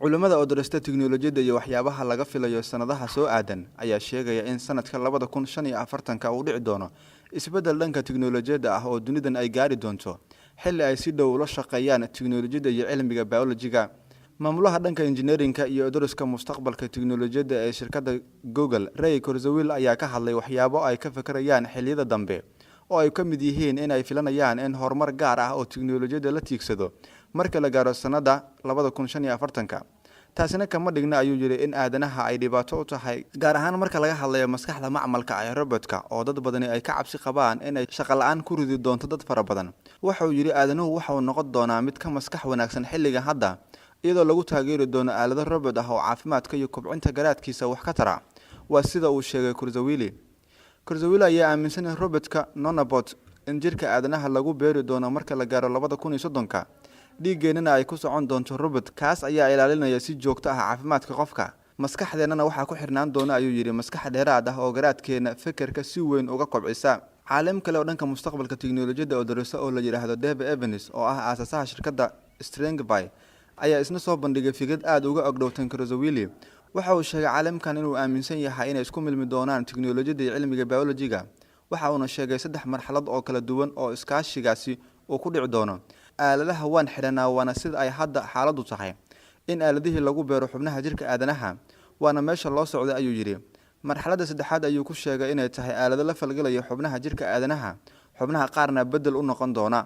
Culimada oo darasta tiknoolajiyada iyo waxyaabaha laga filayo sanadaha soo aadan ayaa sheegaya in sanadka 2045 uu dhici doono isbedel dhanka tiknoolajiyada ah oo dunidan ay gaari doonto xilli ay si dhow ula shaqeeyaan tiknoolajiyada iyo cilmiga biologiga. Maamulaha dhanka engineerinka iyo daraska mustaqbalka tiknoolajiyada ee shirkadda Google, Ray Kurzweil ayaa ka hadlay waxyaabo ay ka fikirayaan xilliyada dambe oo ay ka mid yihiin in ay filanayaan in horumar gaar ah oo tiknoolajiyada la tiigsado marka la gaaro sanada 2045. taasina kama dhigna ayuu yiri in aadanaha ay dhibaato u tahay gaar ahaan marka laga hadlayo maskaxda macmalka ah ee robotka oo dad badan ay ka cabsi qabaan in ay shaqo la'aan ku ridi doonto dad fara badan. Waxa uu yiri aadanuhu waxa uu noqon doonaa mid ka maskax wanaagsan xilliga hadda iyadoo lagu taageeri doono aalado robot ah oo caafimaadka iyo kobcinta garaadkiisa wax ka tara. Waa sida uu sheegay Kurzweil. Kurzweil ayaa aaminsan in robotka nanobot in jirka aadanaha lagu beeri doono marka la gaaro 2030. dhiigeenana ay ku socon doonto robot kaas ayaa ilaalinaya si joogto ah caafimaadka qofka. Maskaxdeennana waxa ku xirnaan doona ayuu yiri maskax dheeraad ah oo garaadkeena fikirka si weyn uga kobcisa. Caalam kale oo dhanka mustaqbalka tiknoolajiyada oo darasa oo la yiraahdo Dave Evans oo ah aasasaha shirkadda Strangby ayaa isna soo bandhigay fikrad aad uga ogdowtan Kurzweil. Waxa uu sheegay caalamkan inuu aaminsan yahay inay isku milmi doonaan tiknoolajiyada iyo cilmiga biologiga. Waxa uu sheegay 3 marxalad oo kala duwan oo iskaashigaasi uu ku dhici doono. aaladaha waan xiranaa waana sida ay hadda xaaladu tahay in aaladihii lagu beero xubnaha jirka aadanaha waana meesha loo socday ayuu yiri. Marxaladda saddexaad ayuu ku sheegay inay tahay aalado la falgalaya xubnaha jirka aadanaha xubnaha qaarna bedel u noqon doona.